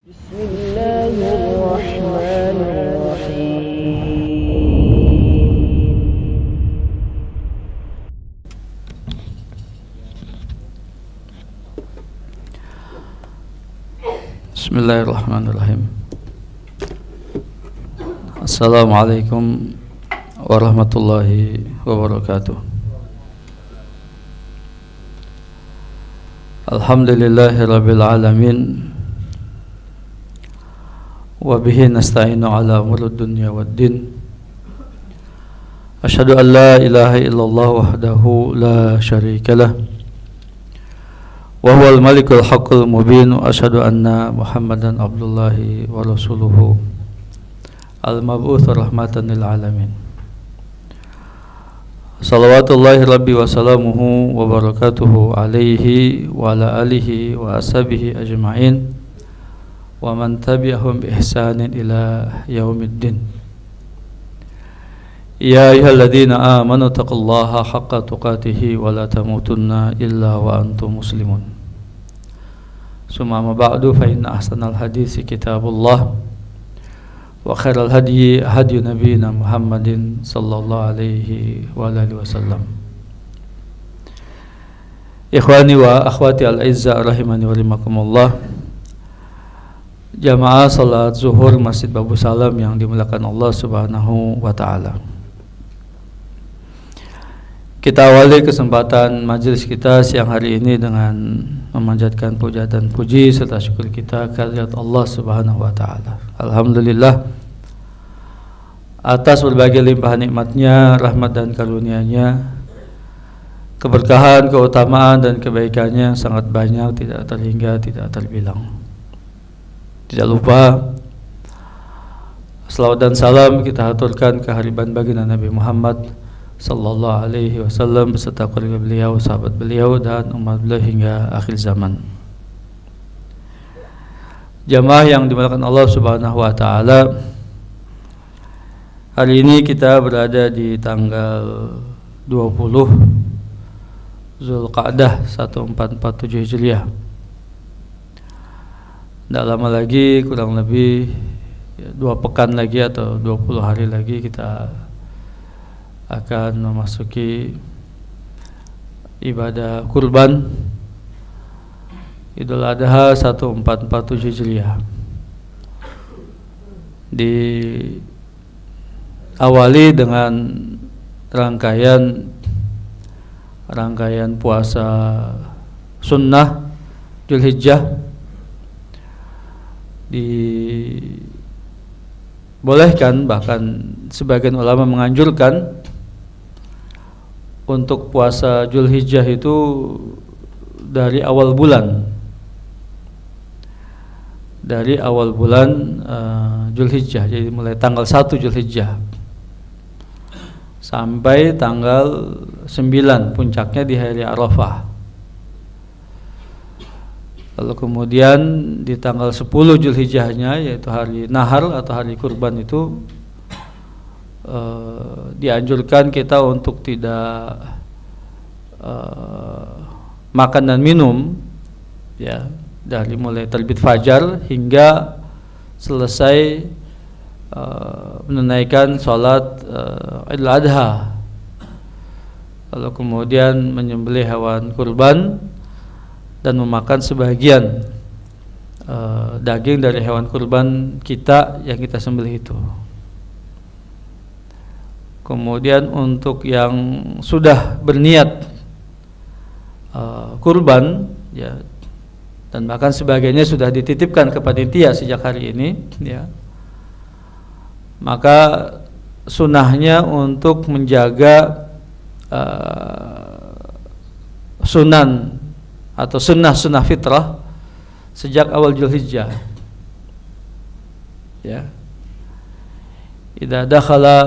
بسم الله الرحمن الرحيم Bismillahirrahmanirrahim. Assalamualaikum warahmatullahi wabarakatuh. Alhamdulillahirabbil alamin. Wa bihi nasta'inu ala umurud dunya waddin. Asyhadu an la ilaha illallah wahdahu la syarikalah. Wa huwal malikul haqqul mubin. Wa asyhadu anna Muhammadan abdullahi wa rasuluhu al-mab'uts rahmatan lil alamin. Salawatullahi rabbi wa salamuhu wa barakatuhu alaihi wa ala alihi wa ashabihi ajma'in wa man tabi'ahum bi ihsanin ila yaumiddin. Ya ayyuhalladzina amanu taqullaha haqqa tuqatih wa la tamutunna illa wa antum muslimun. Summa ma ba'du fa inna ahsanal haditsi kitabullah wa khairal hadyi hadyu nabiyyina Muhammadin sallallahu alaihi wa alihi wasallam. Ikhwani wa akhwati al-izza rahimani wa rahimakumullah. Jamaah salat zuhur Masjid Babu Salam yang dimuliakan Allah Subhanahu wa taala. Kita awali kesempatan majelis kita siang hari ini dengan memanjatkan puja dan puji serta syukur kita kehadirat Allah Subhanahu wa taala. Alhamdulillah atas berbagai limpahan nikmat-Nya, rahmat dan karunia-Nya, keberkahan, keutamaan dan kebaikannya sangat banyak, tidak terhingga, tidak terbilang. Tidak lupa selawat dan salam kita haturkan kehadiran baginda Nabi Muhammad sallallahu alaihi wasallam beserta keluarga beliau, sahabat beliau dan umat beliau hingga akhir zaman. Jamaah yang dimuliakan Allah Subhanahu wa taala, hari ini kita berada di tanggal 20 Zulqa'dah 1447 Hijriah. Tidak lama lagi, kurang lebih 2 pekan lagi atau 20 hari lagi kita akan memasuki ibadah kurban Idul Adha 1447 Hijriah. Diawali dengan rangkaian puasa sunnah Dzulhijjah. Dibolehkan, bahkan sebagian ulama menganjurkan untuk puasa Dzulhijjah itu dari awal bulan, Dzulhijjah. Jadi mulai tanggal 1 Dzulhijjah sampai tanggal 9, puncaknya di hari Arafah. Lalu kemudian di tanggal 10 Dzulhijjahnya, yaitu hari Nahar atau hari kurban itu, dianjurkan kita untuk tidak makan dan minum, ya, dari mulai terbit fajar hingga selesai menunaikan sholat Idul Adha. Lalu kemudian menyembelih hewan kurban dan memakan sebagian daging dari hewan kurban kita yang kita sembelih itu. Kemudian untuk yang sudah berniat kurban, ya, dan bahkan sebagiannya sudah dititipkan ke panitia sejak hari ini, ya, maka sunahnya untuk menjaga sunan atau sunnah fitrah sejak awal Dzulhijjah, ya. Idza dakhala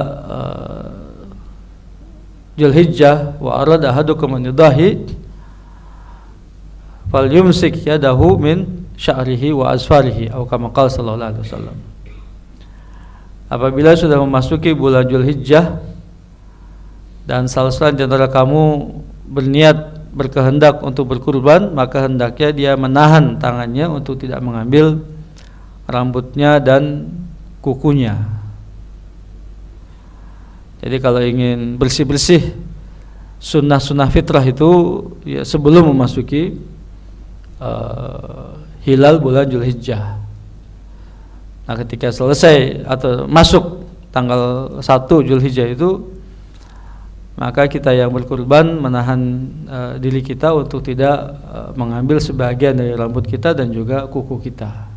Dzulhijjah wa arada ahadukum an yudahi falyumsik yadahu min sya'rihi wa asfarihi atau kama qala sallallahu alaihi wasallam. Apabila sudah memasuki bulan Dzulhijjah dan salah seorang di antara kamu berniat berkehendak untuk berkurban, maka hendaknya dia menahan tangannya untuk tidak mengambil rambutnya dan kukunya. Jadi kalau ingin bersih-bersih sunnah-sunnah fitrah itu ya sebelum memasuki hilal bulan Zulhijjah. Nah, ketika selesai atau masuk tanggal 1 Zulhijjah itu, maka kita yang berkurban menahan diri kita untuk tidak mengambil sebagian dari rambut kita dan juga kuku kita.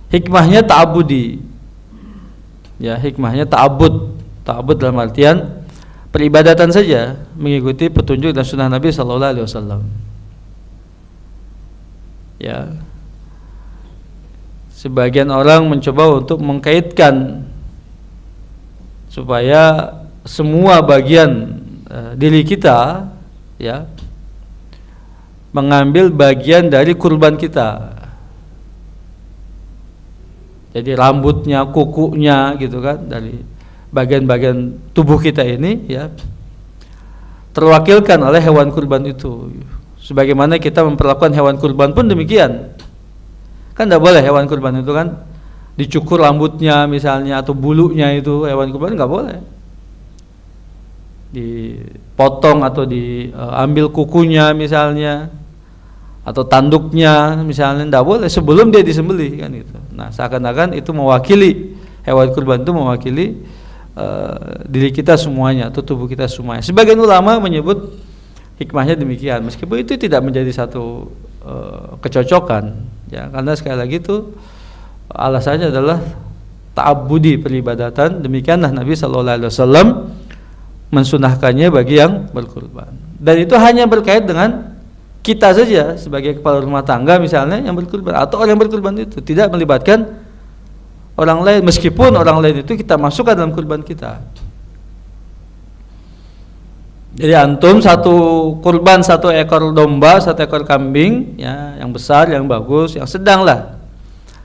Hikmahnya ta'abudi. Ya, hikmahnya ta'abud. Ta'abud dalam artian peribadatan saja, mengikuti petunjuk dan sunnah Nabi sallallahu alaihi wasallam. Ya. Sebagian orang mencoba untuk mengkaitkan supaya semua bagian diri kita ya mengambil bagian dari kurban kita. Jadi rambutnya, kukunya gitu kan, dari bagian-bagian tubuh kita ini ya terwakilkan oleh hewan kurban itu. Sebagaimana kita memperlakukan hewan kurban pun demikian. Kan tidak boleh hewan kurban itu kan dicukur rambutnya misalnya atau bulunya, itu hewan kurban nggak boleh. Dipotong atau diambil kukunya misalnya atau tanduknya misalnya, tidak boleh sebelum dia disembelih kan gitu. Nah, seakan-akan itu mewakili, hewan kurban itu mewakili diri kita semuanya atau tubuh kita semuanya. Sebagian ulama menyebut hikmahnya demikian, meskipun itu tidak menjadi satu kecocokan ya, karena sekali lagi itu alasannya adalah ta'abbudi, peribadatan. Demikianlah Nabi sallallahu alaihi wasallam mensunahkannya bagi yang berkurban, dan itu hanya berkait dengan kita saja sebagai kepala rumah tangga misalnya yang berkurban, atau orang yang berkurban itu tidak melibatkan orang lain, meskipun orang lain itu kita masukkan dalam kurban kita. Jadi antum satu kurban, 1 ekor domba, 1 ekor kambing ya, yang besar, yang bagus, yang sedang lah,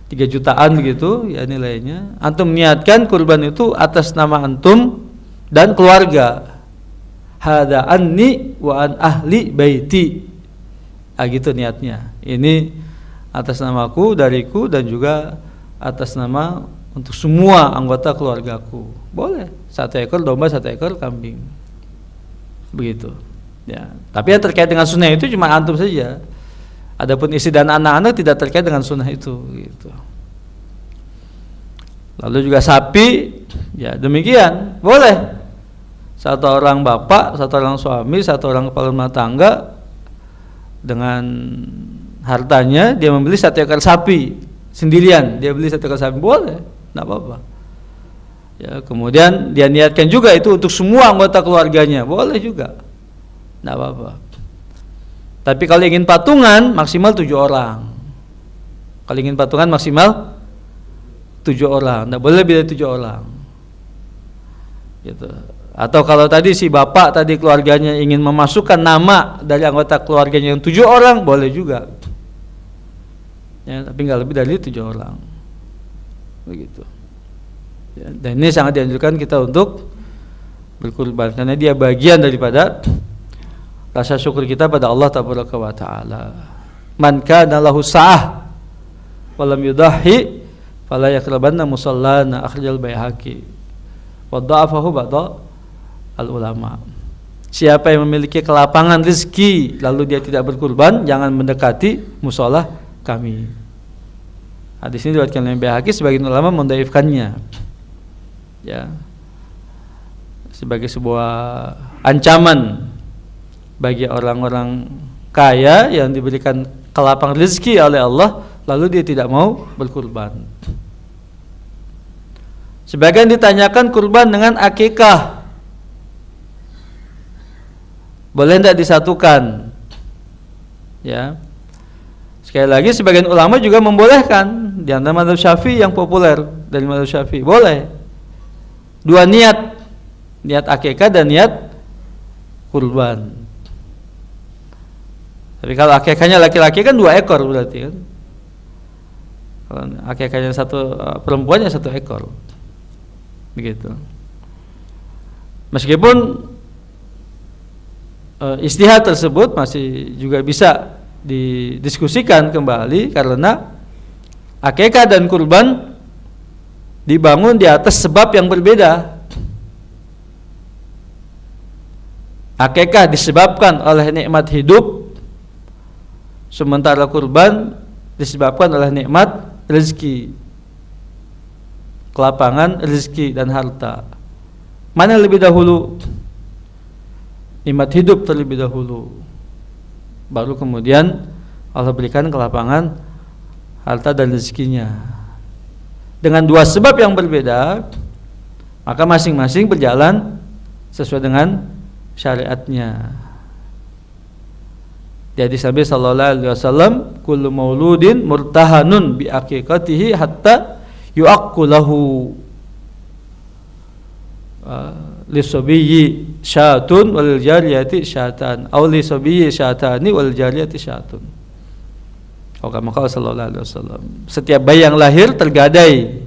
3 jutaan begitu ya nilainya. Antum niatkan kurban itu atas nama antum dan keluarga. Hada anni wa an ahli baiti. Gitu niatnya. Ini atas namaku, dariku, dan juga atas nama untuk semua anggota keluargaku. Boleh 1 ekor domba, 1 ekor kambing. Begitu. Ya. Tapi yang terkait dengan sunnah itu cuma antum saja. Adapun istri dan anak-anak tidak terkait dengan sunnah itu. Gitu. Lalu juga sapi, ya demikian, boleh. 1 orang bapak, 1 orang suami, 1 orang kepala rumah tangga dengan hartanya dia membeli 1 ekor sapi sendirian, dia beli 1 ekor sapi, boleh, tidak apa-apa. Ya, kemudian dia niatkan juga itu untuk semua anggota keluarganya, boleh juga, tidak apa-apa. Tapi kalau ingin patungan maksimal 7 orang. Kalau ingin patungan maksimal 7 orang, tidak boleh lebih dari 7 orang. Gitu. Atau kalau tadi si bapak tadi keluarganya ingin memasukkan nama dari anggota keluarganya yang 7 orang, boleh juga. Ya, tapi nggak lebih dari 7 orang. Begitu. Ya, dan ini sangat dianjurkan kita untuk berkurban, karena dia bagian daripada rasa syukur kita pada Allah Tabaraka wa Ta'ala. Man kana lahu sa'ah wa lam yudahhi fala yaqrabanna musallana, akhrajal Baihaqi wa dha'afahu ba'da al-ulama. Siapa yang memiliki kelapangan rezeki lalu dia tidak berkurban, jangan mendekati musola kami. Hadis ini diriwayatkan oleh Baihaqi, sebagian ulama mendhaifkannya. Ya. Sebagai sebuah ancaman bagi orang-orang kaya yang diberikan kelapangan rezeki oleh Allah lalu dia tidak mau berkurban. Sebagian ditanyakan kurban dengan akikah boleh tidak disatukan? Ya. Sekali lagi sebagian ulama juga membolehkan, di antara mazhab Syafi'i yang populer dari mazhab Syafi'i, boleh 2 niat, niat akikah dan niat kurban. Tapi kalau akikahnya laki-laki kan 2 ekor berarti kan. Kalau akikahnya perempuannya 1 ekor. Begitu. Meskipun ijtihad tersebut masih juga bisa didiskusikan kembali, karena Akikah dan kurban dibangun di atas sebab yang berbeda. Akikah disebabkan oleh nikmat hidup, sementara kurban disebabkan oleh nikmat rezeki, kelapangan rezeki dan harta. Mana yang lebih dahulu? Nikmat hidup terlebih dahulu, baru kemudian Allah berikan kelapangan harta dan rezekinya. Dengan dua sebab yang berbeda, maka masing-masing berjalan sesuai dengan syariatnya. Jadi Nabi sallallahu alaihi wasallam, kullu mauludin murtahanun bi aqiqatihi hatta yu'aqqu lahu lisabiyyi syatun wal jariyati syatan aw lisabiyyi syatani wal jariyati syatun. Maka sallallahu alaihi wasallam, setiap bayi yang lahir tergadai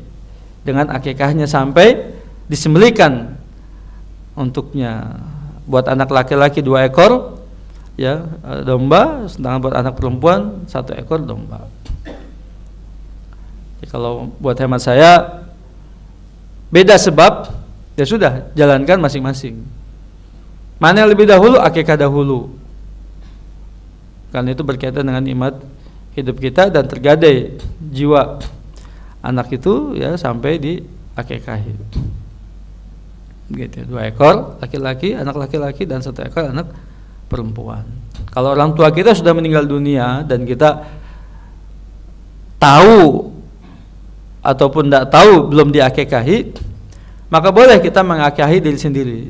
dengan akikahnya sampai disembelihkan untuknya. Buat anak laki-laki 2 ekor ya domba, sedangkan buat anak perempuan 1 ekor domba. Jadi kalau buat hemat saya beda sebab, ya sudah jalankan masing-masing. Mana yang lebih dahulu? Akikah dahulu, karena itu berkaitan dengan nikmat hidup kita dan tergadai jiwa anak itu ya sampai di akikahi. Begitu, 2 ekor laki-laki, anak laki-laki, dan 1 ekor anak perempuan. Kalau orang tua kita sudah meninggal dunia dan kita tahu ataupun tidak tahu belum diakikahi, maka boleh kita mengakikahi diri sendiri.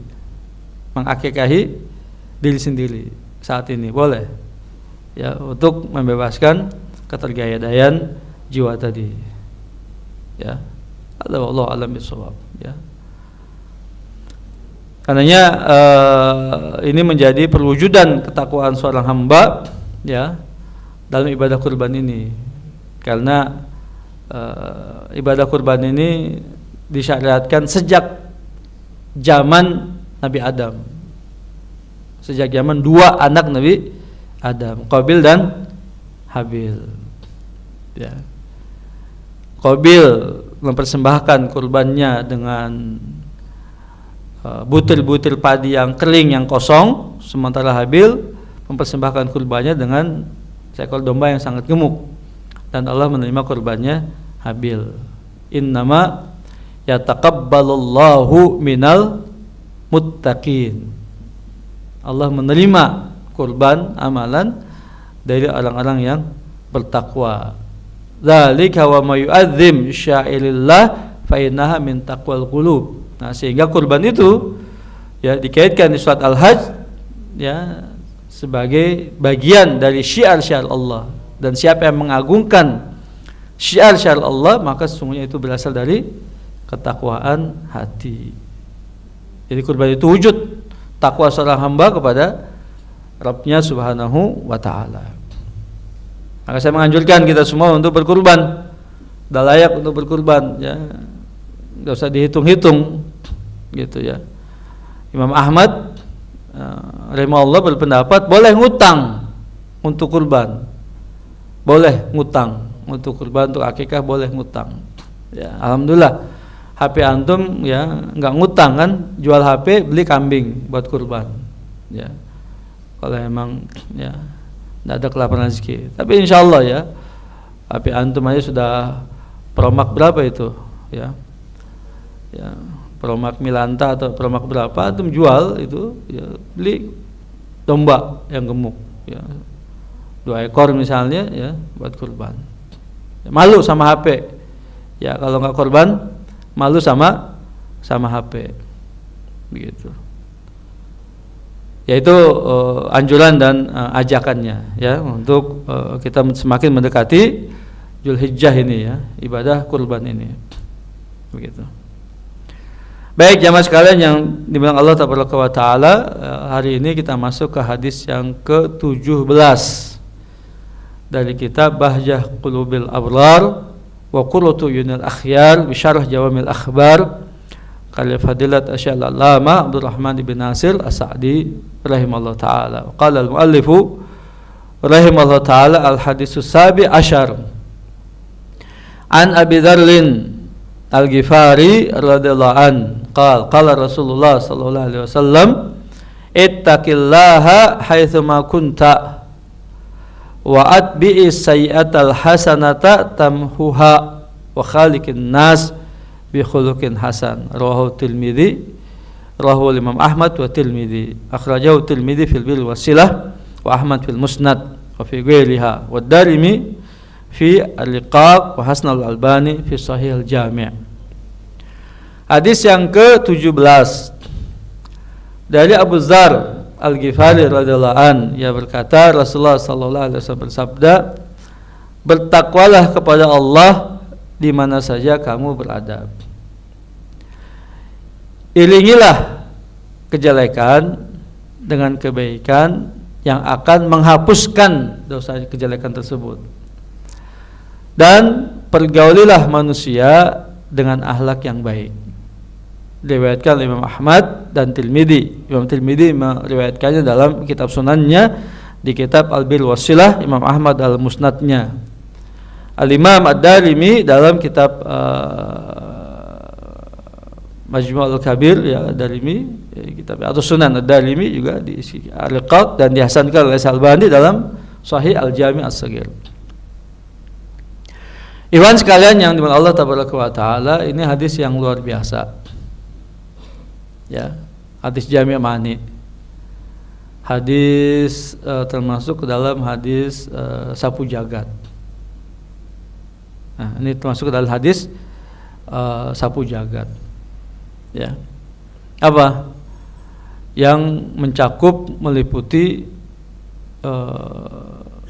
Mengakikahi diri sendiri saat ini boleh, ya, untuk membebaskan ketergadaian jiwa tadi. Ya, Allah alam bisawab. Ya. Karenanya ini menjadi perwujudan ketakwaan seorang hamba ya dalam ibadah kurban ini. Karena ibadah kurban ini disyariatkan sejak zaman Nabi Adam. Sejak zaman 2 anak Nabi Adam, Qabil dan Habil. Ya. Qabil mempersembahkan kurbannya dengan butir-butir padi yang kering yang kosong, sementara Habil mempersembahkan kurbannya dengan seekor domba yang sangat gemuk, dan Allah menerima kurbannya Habil. Innama yataqabbalullahu minal muttaqin. Allah menerima kurban amalan dari orang-orang yang bertakwa. Dzalika wa may yu'azzim sya'airillah fa innaha min taqwal qulub. Nah, sehingga kurban itu ya dikaitkan di surat Al-Hajj ya sebagai bagian dari syiar-syiar Allah, dan siapa yang mengagungkan syiar-syiar Allah maka sesungguhnya itu berasal dari ketakwaan hati. Jadi kurban itu wujud takwa seorang hamba kepada Rabbnya Subhanahu wa ta'ala. Maka saya menganjurkan kita semua untuk berkurban. Sudah layak untuk berkurban ya. Enggak usah dihitung-hitung gitu ya. Imam Ahmad rahimahullah berpendapat boleh ngutang untuk kurban. Boleh ngutang untuk kurban, untuk akikah boleh ngutang. Ya, alhamdulillah. HP antum ya enggak ngutang kan, jual HP beli kambing buat kurban. Ya. Kalau emang ya enggak ada kelaparan rezeki. Tapi insyaallah ya HP antum aja sudah Promak berapa itu ya. Ya, Promak Milanta atau Promak berapa antum jual itu ya, beli domba yang gemuk ya. 2 ekor misalnya ya buat kurban. Ya, malu sama HP. Ya, kalau enggak kurban malu sama HP. Begitu. Yaitu anjuran dan ajakannya ya untuk kita semakin mendekati Zulhijjah ini ya, ibadah kurban ini. Begitu. Baik jamaah sekalian yang dimuliakan Allah Taala, hari ini kita masuk ke hadis yang ke-17 dari kitab Bahjah Qulubil Abrar wa Qurratu Yunil Akhyar bi Syarah Jawamil Akhbar karya Fadilat Asy-Syaikh Al-Allamah Abdurrahman bin Nasir As-Sa'di rahimallahu taala. Qala al-muallifu rahimallahu taala al-hadisus sabi asyar An Abi Dzarrin Al-Ghifari radhiyallahu an qala Rasulullah sallallahu alaihi wasallam ittaqillaha haitsu ma kunta wa atbi'is sayyi'atal hasanata tamhuha wa khaliqin nas bi khuluqin hasan. Rawahu Tirmidzi, rawahu Imam Ahmad wa Tirmidzi, akhrajahu Tirmidzi fil bir wasilah wa Ahmad fil musnad wa fi ghairiha wa Darimi fi al-Liqaq wa Hasan al-Albani fi Sahih al-Jami'. Hadis yang ke-17 dari Abu Dzar Al-Ghifari radhiyallahu an, ia berkata Rasulullah sallallahu alaihi wasallam bersabda, bertakwalah kepada Allah di mana saja kamu berada. Iringilah kejelekan dengan kebaikan yang akan menghapuskan dosa kejelekan tersebut. Dan pergaulilah manusia dengan akhlak yang baik. Diriwayatkan Imam Ahmad dan Tirmidzi. Imam Tirmidzi meriwayatkannya dalam kitab sunannya di kitab Al-Bir Wasilah, Imam Ahmad dalam musnadnya. Al-Imam Ad-Darimi dalam kitab Majmu' al-Kabir ya Ad-Darimi, kitab atau Sunan Ad-Darimi juga diisi Al-Liqaq dan dihasankan oleh Al-Albani dalam Sahih Al-Jami' As-Saghir. Ikhwan sekalian yang dimana Allah tabaraka wa taala, ini hadis yang luar biasa. Ya, hadis Jami' Ma'ani. Hadis termasuk ke dalam hadis sapu jagat. Nah, ini termasuk ke dalam hadis sapu jagat. Ya. Apa? Yang mencakup meliputi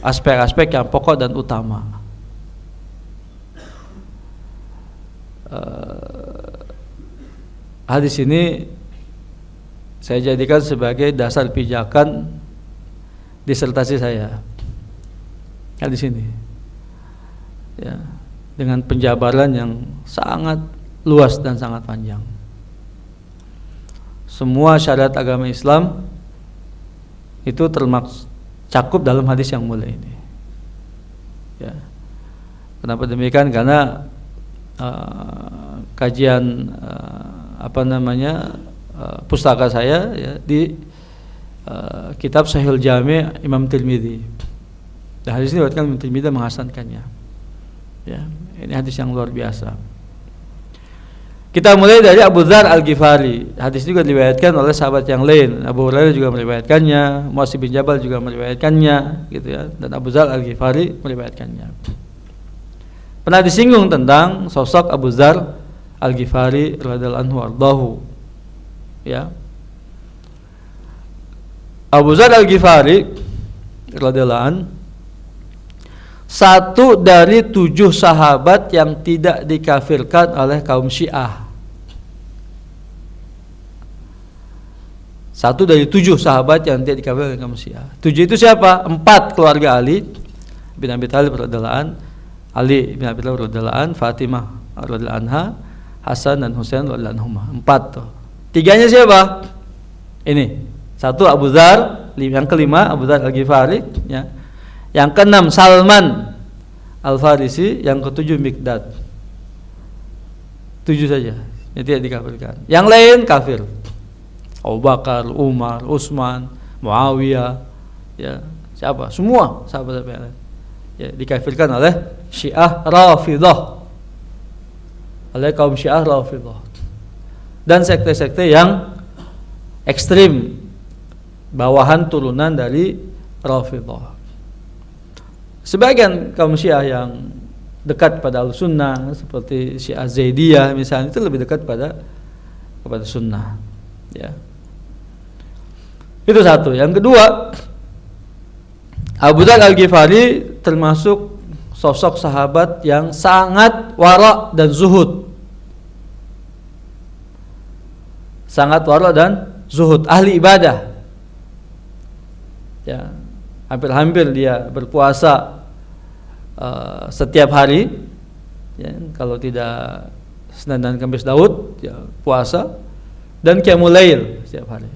aspek-aspek yang pokok dan utama. Hadis ini saya jadikan sebagai dasar pijakan disertasi saya. Hadis ini, ya, dengan penjabaran yang sangat luas dan sangat panjang. Semua syariat agama Islam itu cakup dalam hadis yang mulia ini. Ya. Kenapa demikian? Karena kajian pustaka saya ya, di kitab Sahih Jami' Imam Tirmidzi. Dan hadis ini diriwayatkan Imam Tirmidzi menghasankannya. Ya, ini hadis yang luar biasa. Kita mulai dari Abu Dzar Al-Ghifari. Hadis juga diriwayatkan oleh sahabat yang lain. Abu Hurairah juga meriwayatkannya, Mu'adz bin Jabal juga meriwayatkannya, gitu ya. Dan Abu Dzar Al-Ghifari meriwayatkannya. Pernah disinggung tentang sosok Abu Dzar Al-Ghifari radhiyallahu anhu ardahu. Ya. Abu Dzar Al-Ghifari radhiyallahu anhu satu dari 7 sahabat yang tidak dikafirkan oleh kaum Syiah. Satu dari 7 sahabat yang tidak dikafirkan oleh kaum Syiah. 7 itu siapa? 4 keluarga Ali bin Abi Thalib radhiyallahu anhu, Ali bin Abi Thalib radhiyallahu anhu, Fatimah radhiyallahu anha, Hasan dan Husain radhiyallahu anhuma. 4 tuh. 3-nya siapa? Ini. 1 Abu Dzar, yang kelima Abu Dzar Al-Ghifari, ya. Yang ke-6 Salman Al-Farisi, yang ke-7 Miqdad. 7 saja yang tidak dikafirkan. Yang lain kafir. Abu Bakar, Umar, Utsman, Muawiyah, ya, siapa? Semua sahabat yang lain. Ya, dikafirkan oleh Syiah Rafidhah. Oleh kaum Syiah Rafidhah. Dan sekte-sekte yang ekstrim, bawahan turunan dari Rafidhah. Sebagian kaum Syiah yang dekat pada Al-Sunnah seperti Syiah Zaidiyah misalnya, itu lebih dekat kepada Sunnah. Ya. Itu satu. Yang kedua, Abu Dzar Al-Ghifari termasuk sosok sahabat yang sangat wara' dan zuhud. Sangat wara' dan zuhud, ahli ibadah. Ya, hampir-hampir dia berpuasa setiap hari. Ya, kalau tidak Senin dan Kamis Daud, ya, puasa dan qiyamul lail setiap hari.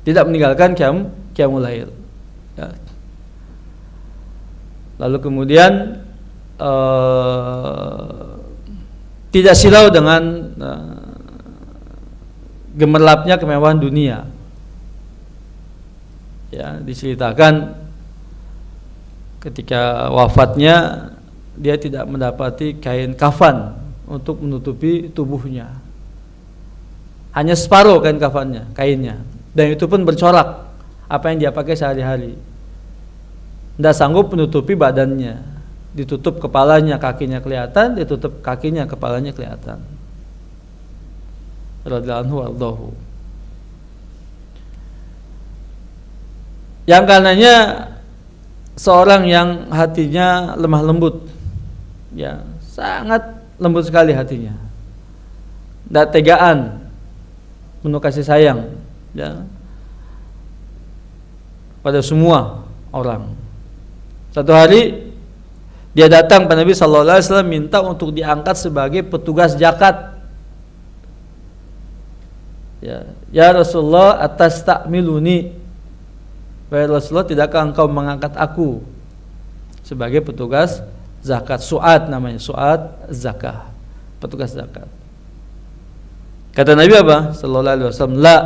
Tidak meninggalkan qiyamul lail. Ya. Lalu kemudian tidak silau dengan gemerlapnya kemewahan dunia. Ya, diceritakan ketika wafatnya dia tidak mendapati kain kafan untuk menutupi tubuhnya. Hanya separuh kain kafannya, kainnya, dan itu pun bercorak apa yang dia pakai sehari-hari. Tidak sanggup menutupi badannya, ditutup kepalanya, kakinya kelihatan, ditutup kakinya, kepalanya kelihatan. Radhiyallahu anhu wardahu. Yang karenanya seorang yang hatinya lemah lembut, ya sangat lembut sekali hatinya, tidak tegaan, penuh kasih sayang, ya, pada semua orang. Satu hari dia datang pada Nabi sallallahu alaihi wasallam minta untuk diangkat sebagai petugas zakat. Ya Rasulullah, atastakmiluni, wahai Rasulullah, tidakkah engkau mengangkat aku sebagai petugas zakat? Su'ad namanya, su'ad zakah, petugas zakat. Kata Nabi apa? Sallallahu alaihi wasallam, la,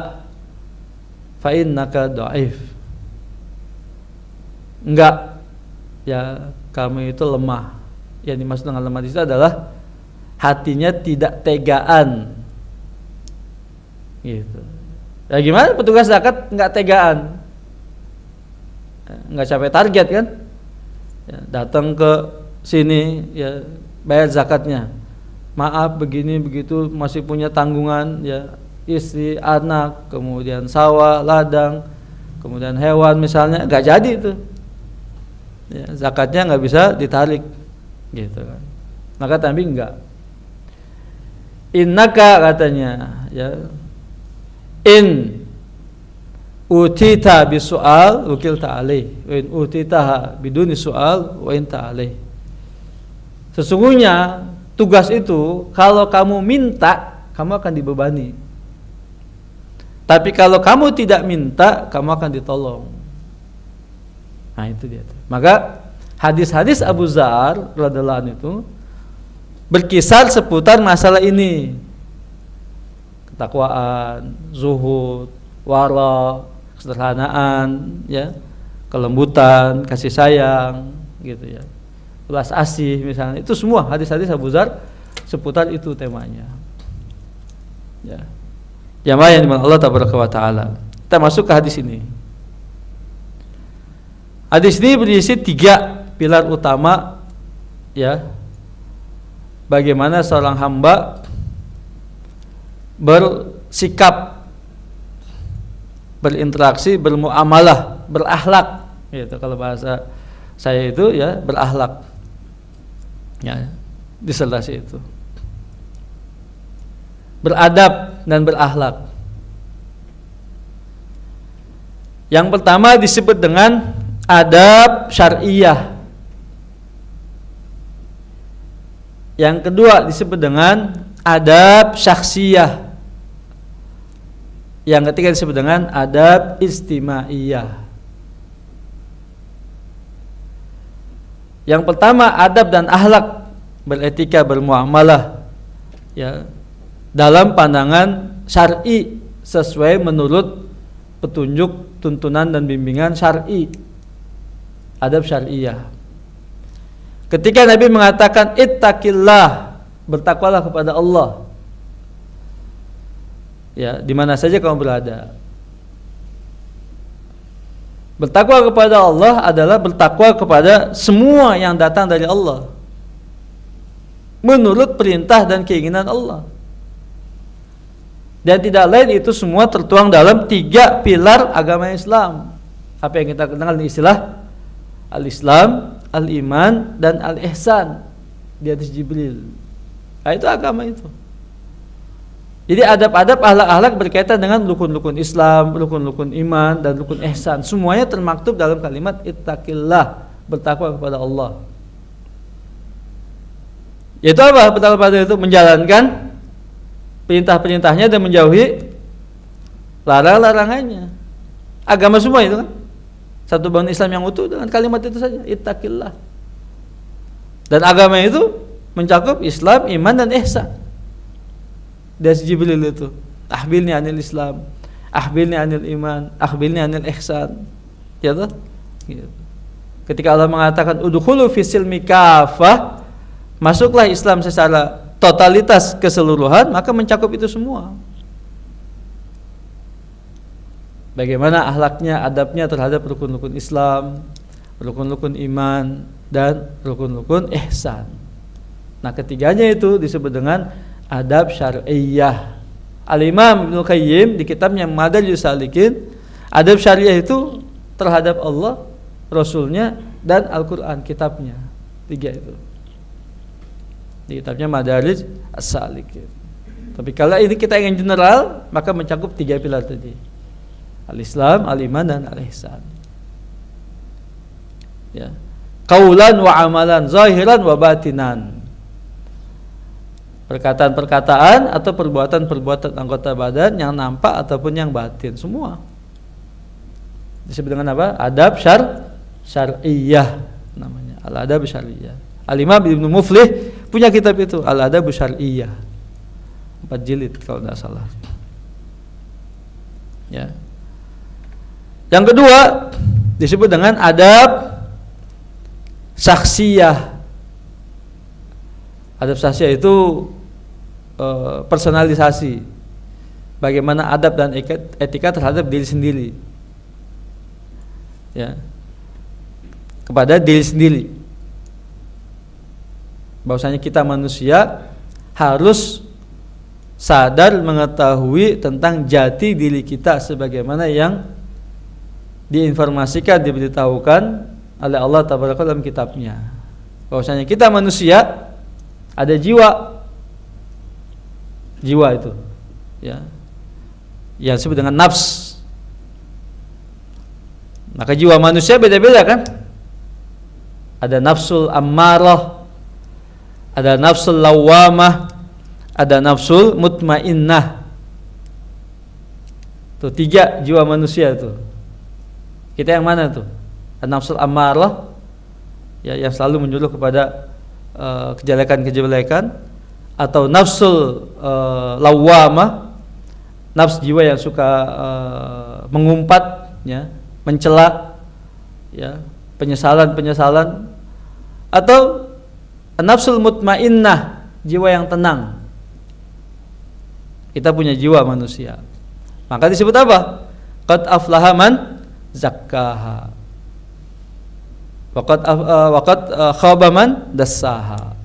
fa innaka dhaif. Enggak, ya kamu itu lemah. Yang dimaksud dengan lemah itu adalah hatinya tidak tegaan. Gitu. Ya gimana petugas zakat enggak tegaan? Enggak capai target kan? Ya, datang ke sini ya bayar zakatnya. Maaf begini begitu, masih punya tanggungan ya, istri, anak, kemudian sawah, ladang, kemudian hewan misalnya, enggak jadi itu. Ya, zakatnya enggak bisa ditarik gitu kan. Maka Nabi enggak. Innaka katanya ya, in utita bisu'al ukilta alaih wa in utita biduni su'al wa inta alaih. Sesungguhnya tugas itu kalau kamu minta, kamu akan dibebani. Tapi kalau kamu tidak minta, kamu akan ditolong. Nah itu dia. Maka hadis-hadis Abu Dzar radhiyallahu anhu itu berkisar seputar masalah ini. Ketakwaan, zuhud, wara, kesederhanaan, ya, kelembutan, kasih sayang, gitu ya, belas asih misalnya. Itu semua hadis-hadis Abu Dzar seputar itu temanya. Ya, jamaah yang dimana Allah tabaraka wa taala. Kita masuk ke hadis ini. Hadis ini berisi 3 pilar utama, ya, bagaimana seorang hamba bersikap, berinteraksi, bermuamalah, berakhlak, gitu kalau bahasa saya itu ya, berakhlak, ya, disertasi itu, beradab dan berakhlak. Yang pertama disebut dengan adab syar'iyah. Yang kedua disebut dengan adab syakhsiyah. Yang ketiga disebut dengan adab istimaiyah. Yang pertama adab dan akhlak, beretika, bermuamalah, ya, dalam pandangan syar'i, sesuai menurut petunjuk, tuntunan dan bimbingan syar'i, adab syar'iyah. Ketika Nabi mengatakan ittaqillah, bertakwalah kepada Allah, ya, di mana saja kamu berada. Bertakwa kepada Allah adalah bertakwa kepada semua yang datang dari Allah, menurut perintah dan keinginan Allah. Dan tidak lain, itu semua tertuang dalam 3 pilar agama Islam. Apa yang kita kenal dengan istilah al-Islam, al-Iman, dan al-Ihsan di hadis Jibril. Nah, itu agama itu. Jadi adab-adab, akhlak-akhlak berkaitan dengan rukun-rukun Islam, rukun-rukun iman, dan rukun ihsan. Semuanya termaktub dalam kalimat ittaqillah, bertakwa kepada Allah. Yaitu apa? Bertakwa kepada itu menjalankan perintah-perintahnya dan menjauhi larang-larangannya. Agama semua itu kan. Satu bangun Islam yang utuh dengan kalimat itu saja, ittaqillah. Dan agama itu mencakup Islam, iman dan ihsan. Dari Jibril itu, akhbirni anil Islam, akhbirni anil iman, akhbirni anil ihsan. Ya toh? Gitu. Ketika Allah mengatakan udkhulu fis silmi kafah, masuklah Islam secara totalitas keseluruhan, maka mencakup itu semua. Bagaimana akhlaknya, adabnya terhadap rukun-rukun Islam, rukun-rukun iman, dan rukun-rukun ihsan. Nah, ketiganya itu disebut dengan adab syar'iyyah. Al-Imam Ibnu Qayyim di kitabnya Madarijus Salikin, adab syariah itu terhadap Allah, Rasulnya, dan Al-Quran, kitabnya. 3 itu di kitabnya Madarijus Salikin. Tapi kalau ini kita ingin general, maka mencakup 3 pilar tadi: al-Islam, al-iman, dan al-ihsan. Ya. Qaulan wa amalan, zahiran wa batinan. Perkataan-perkataan atau perbuatan-perbuatan anggota badan yang nampak ataupun yang batin, semua disebut dengan apa? Adab syar'iyyah namanya. Al-adab syar'iyyah. Al-Imam Ibnu Muflih punya kitab itu, Al-adab syar'iyyah. 4 jilid kalau tidak salah. Ya. Yang kedua disebut dengan adab saksiyah. Adab saksiyah itu personalisasi. Bagaimana adab dan etika terhadap diri sendiri. Ya. Kepada diri sendiri. Bahwasanya kita manusia harus sadar mengetahui tentang jati diri kita sebagaimana yang diinformasikan, diberitahukan oleh Allah Tabaraka dalam kitabnya. Bahwasanya kita manusia ada jiwa itu, ya, yang disebut dengan nafs. Maka jiwa manusia beda-beda kan? Ada nafsul ammarah, ada nafsul lawamah, ada nafsul mutmainnah. Tuh 3 jiwa manusia itu. Kita yang mana tuh? Nafsul ammarah, ya, yang selalu menyuruh kepada kejelekan-kejelekan, atau nafsul lawamah, nafs jiwa yang suka mengumpat, ya, mencela, ya, penyesalan, atau nafsul mutmainnah, jiwa yang tenang. Kita punya jiwa manusia. Maka disebut apa? Qad aflaha man zakkaha. Waqad khaba man dassaha.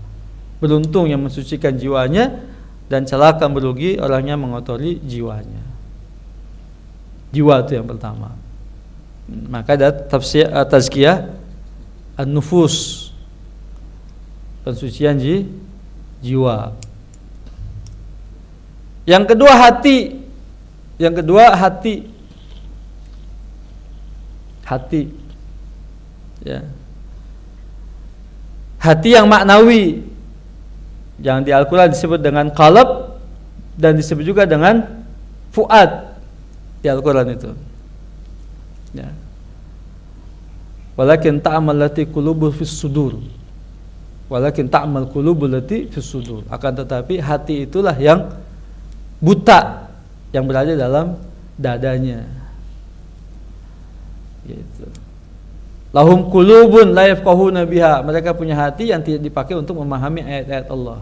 Beruntung yang mensucikan jiwanya, dan celaka merugi orang yang mengotori jiwanya. Jiwa itu yang pertama. Maka ada tazkiyah an-nufus, pensucian jiwa. Yang kedua hati. Ya. Hati yang maknawi, yang di Al-Quran disebut dengan qalb, dan disebut juga dengan fuad di Al-Quran itu. Ya. Walakin ta'mal lati qulubu fis sudur. Walakin ta'mal qulubul lati fis sudur. Akan tetapi hati itulah yang buta, yang berada dalam dadanya. Gitu. Lahum qulubun la yafqahuna biha. Mereka punya hati yang tidak dipakai untuk memahami ayat-ayat Allah.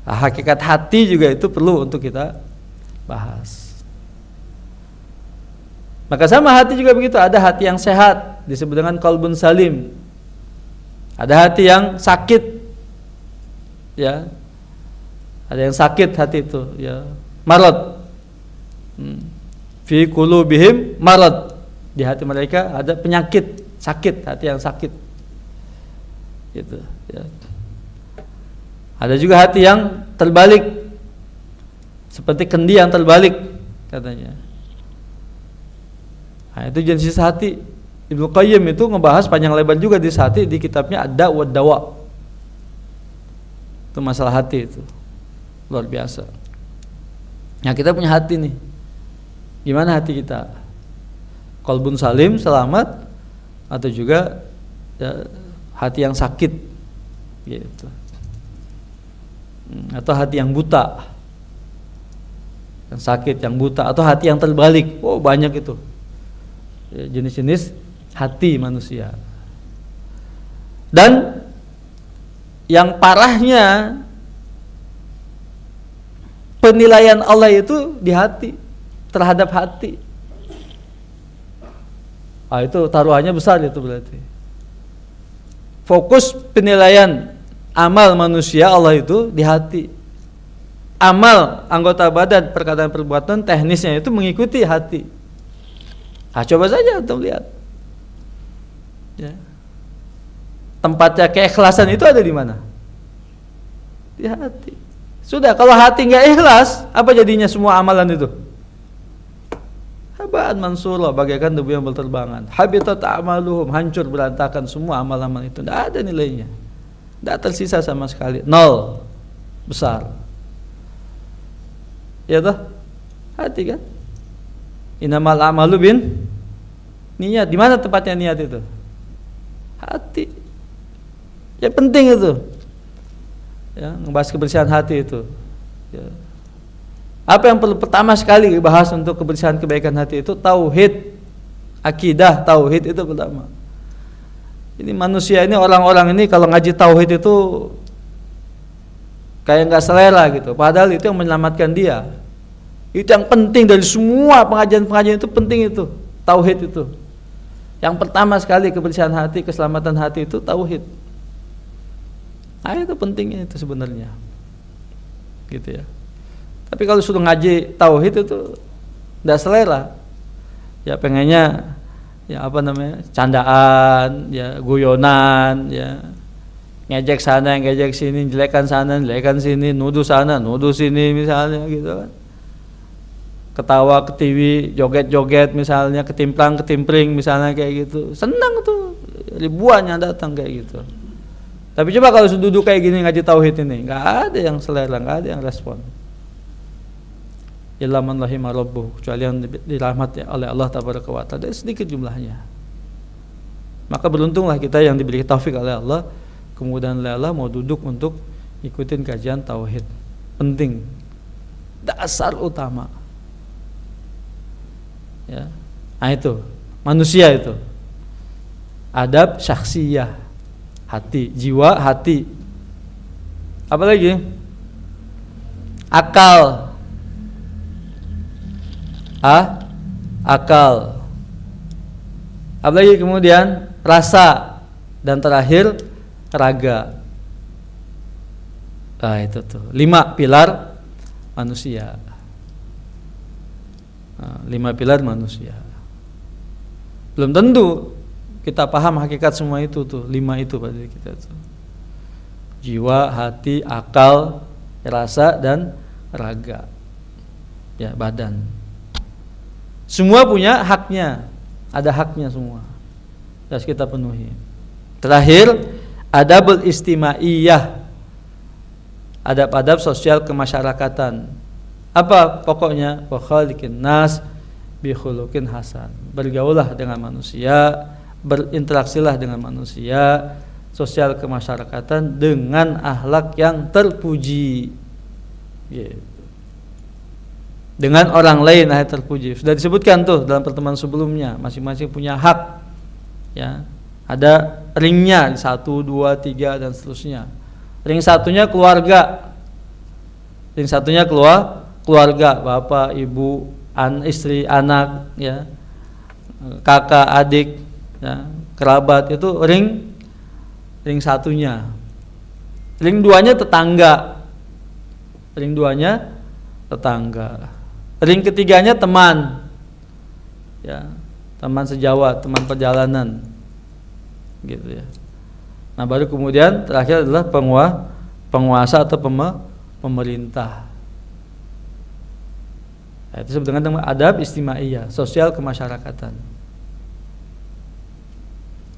Nah, hakikat hati juga itu perlu untuk kita bahas. Maka sama hati juga begitu. Ada hati yang sehat, disebut dengan qalbun salim. Ada hati yang sakit, ya. Ada yang sakit hati itu, ya. Marad. Fi qulubihim marad. Di hati mereka ada penyakit, sakit, hati yang sakit. Gitu, ya. Ada juga hati yang terbalik, seperti kendi yang terbalik katanya. Nah, itu jenis hati. Ibnu Qayyim itu ngebahas panjang lebar juga di hati di kitabnya Ad-Da' wa Dawa. Itu masalah hati itu. Luar biasa. Nah, kita punya hati nih. Gimana hati kita? Qalbun salim, selamat, atau juga ya, hati yang sakit, gitu. Atau hati yang buta, yang sakit, yang buta, atau hati yang terbalik. Oh, banyak itu ya, jenis-jenis hati manusia. Dan yang parahnya, penilaian Allah itu di hati, terhadap hati. Itu taruhannya besar itu berarti. Fokus penilaian amal manusia Allah itu di hati. Amal anggota badan, perkataan, perbuatan, teknisnya itu mengikuti hati. Coba saja untuk lihat. Ya. Tempatnya keikhlasan itu ada di mana? Di hati. Sudah, kalau hati nggak ikhlas, apa jadinya semua amalan itu? Habaan mansura, bagaikan debu yang berterbangan. Habitat a'maluhum, hancur berantakan semua amal-amal itu. Tidak ada nilainya, tidak tersisa sama sekali, nol, besar. Ya toh, hati kan. Innamal a'malu bin niat. Di mana tempatnya niat itu? Hati. Ya penting itu. Ya, ngebahas kebersihan hati itu. Ya. Apa yang perlu pertama sekali dibahas untuk kebersihan kebaikan hati itu? Tauhid, akidah tauhid itu pertama. Ini manusia ini, orang-orang ini kalau ngaji tauhid itu kayak nggak selera gitu. Padahal itu yang menyelamatkan dia. Itu yang penting dari semua pengajian-pengajian itu, penting itu tauhid itu. Yang pertama sekali kebersihan hati, keselamatan hati itu tauhid. Itu pentingnya itu sebenarnya, gitu ya. Tapi kalau sudah ngaji tauhid itu tidak selera, ya pengennya ya apa namanya, candaan, ya guyonan, ya ngejek sana, ngejek sini, jelekan sana, jelekan sini, nuduh sana, nuduh sini misalnya gitu kan. Ketawa, ketiwi, joget-joget misalnya, ketimplang-ketimpring misalnya kayak gitu. Senang tuh, ribuan yang datang kayak gitu. Tapi coba kalau sudah duduk kayak gini ngaji tauhid ini, nggak ada yang selera, nggak ada yang respon. Illa man rahima rabbuh, kecuali yang dirahmati oleh Allah tabaraka wa taala, sedikit jumlahnya. Maka beruntunglah kita yang diberi taufik oleh Allah, kemudian oleh Allah mau duduk untuk ikutin kajian tauhid. Penting, dasar utama. Ya. Itu manusia itu. Adab syakhsiyah, hati, jiwa, hati. Apa lagi? Akal. Akal. Apalagi kemudian rasa, dan terakhir raga. Itu tuh 5 pilar manusia. 5 pilar manusia. Belum tentu kita paham hakikat semua itu tuh, 5 itu pada diri kita tuh. Jiwa, hati, akal, rasa, dan raga. Ya, badan. Semua punya haknya, ada haknya semua, harus kita penuhi. Terakhir, adabul istimaiyah, adab-adab sosial kemasyarakatan. Apa pokoknya? Wa khaliqin nas bi khuluqin hasan. Bergaulah dengan manusia, berinteraksilah dengan manusia, sosial kemasyarakatan dengan akhlak yang terpuji. Dengan orang lain terpuji. Sudah disebutkan tuh dalam pertemuan sebelumnya, masing-masing punya hak. Ya. Ada ringnya 1, 2, 3 dan seterusnya. Ring satunya keluarga. Ring satunya keluarga, bapak, ibu, istri, anak, ya. Kakak, adik, ya, kerabat, itu ring satunya. Ring 2-nya tetangga. Ring 2-nya tetangga. Ring ketiganya teman, ya, teman sejawat, teman perjalanan, gitu ya. Nah, baru kemudian terakhir adalah penguasa atau pemerintah. Itu disebut dengan adab istimaiyah, sosial kemasyarakatan.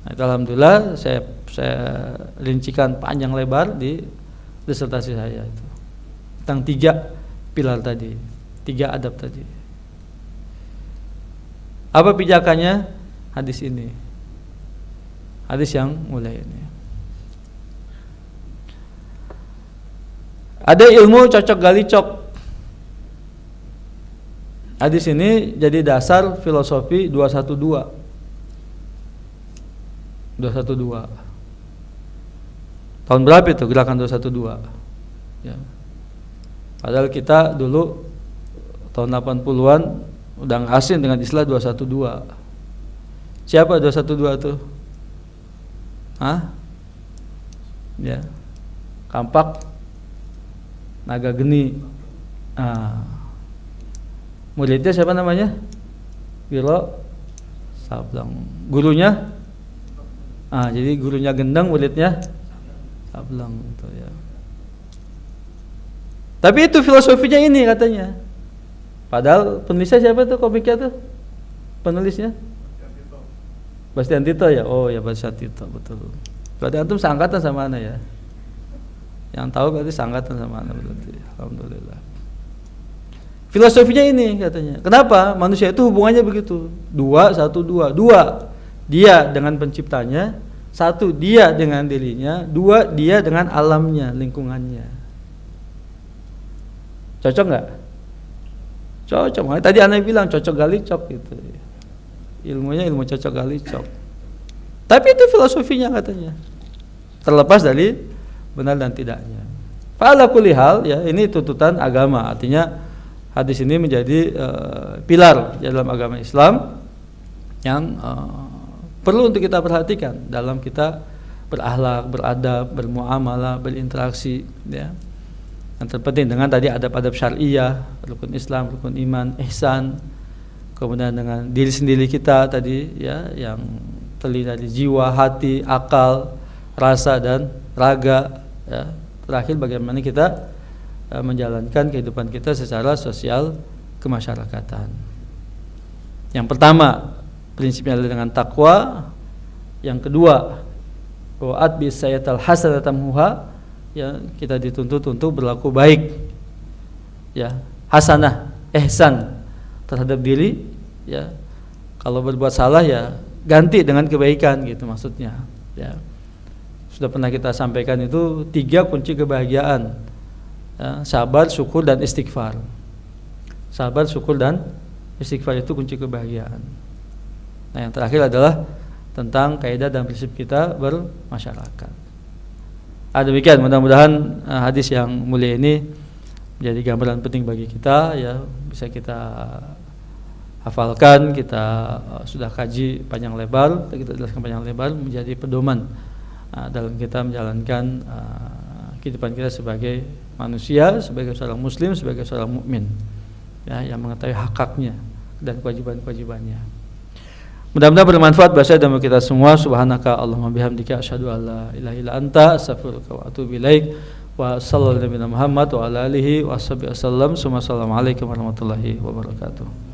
Nah, itu alhamdulillah saya rincikan panjang lebar di disertasi saya itu tentang 3 pilar tadi. 3 adab tadi. Apa pijakannya? Hadis ini. Hadis yang mulai ini. Ada ilmu cocok galicok. Hadis ini jadi dasar filosofi 212. 212. Tahun berapa itu gerakan 212? Ya. Padahal kita dulu tahun 80-an udah nggak asing dengan istilah 212. Siapa 212 tuh? Hah? Ya. Kampak Naga Geni. Muridnya siapa namanya? Wiro Sableng. Gurunya? Jadi gurunya Gendeng, muridnya Sableng gitu ya. Tapi itu filosofinya ini katanya. Padahal penulisnya siapa tuh komiknya tuh? Penulisnya? Bastian Tito ya? Oh ya, Bastian Tito, betul. Berarti antum seangkatan sama ana ya? Yang tahu berarti seangkatan sama ana berarti. Alhamdulillah. Filosofinya ini katanya. Kenapa? Manusia itu hubungannya begitu. 2, 1, 2. 2 dia dengan penciptanya, 1 dia dengan dirinya, 2 dia dengan alamnya, lingkungannya. Cocok nggak? Cocok. Tadi ana bilang cocok galicok gitu. Ilmunya ilmu cocok galicok. Tapi itu filosofinya katanya. Terlepas dari benar dan tidaknya. Fa'ala kulli hal ya, ini tuntutan agama. Artinya hadis ini menjadi pilar dalam agama Islam yang perlu untuk kita perhatikan dalam kita berakhlak, beradab, bermuamalah, berinteraksi ya. Yang terpenting dengan tadi adab-adab syariah, rukun Islam, rukun iman, ihsan. Kemudian dengan diri sendiri kita tadi ya, yang terdiri dari jiwa, hati, akal, rasa dan raga ya. Terakhir bagaimana kita menjalankan kehidupan kita secara sosial kemasyarakatan. Yang pertama prinsipnya adalah dengan takwa. Yang kedua wa'at bis sayyatal hasanatamhuha, ya kita dituntut untuk berlaku baik ya, hasanah, ihsan terhadap diri ya. Kalau berbuat salah ya ganti dengan kebaikan gitu maksudnya ya. Sudah pernah kita sampaikan itu 3 kunci kebahagiaan ya, sabar, syukur dan istighfar. Sabar, syukur dan istighfar itu kunci kebahagiaan. Nah, yang terakhir adalah tentang kaidah dan prinsip kita bermasyarakat. Demikian, mudah-mudahan hadis yang mulia ini menjadi gambaran penting bagi kita ya, bisa kita hafalkan, kita sudah kaji panjang lebar, kita jelaskan panjang lebar menjadi pedoman dalam kita menjalankan kehidupan kita sebagai manusia, sebagai seorang muslim, sebagai seorang mukmin ya, yang mengetahui hak-haknya dan kewajiban-kewajibannya. Mudah-mudahan bermanfaat bahasa dan kita semua. Subhanaka Allahumma bihamdika asyhadu an la ilaha illa anta astaghfiruka wa atubu ilaik. Wa sallallahu alaihi Muhammad wa ala alihi wa sahbihi wasallam. Assalamualaikum warahmatullahi wabarakatuh.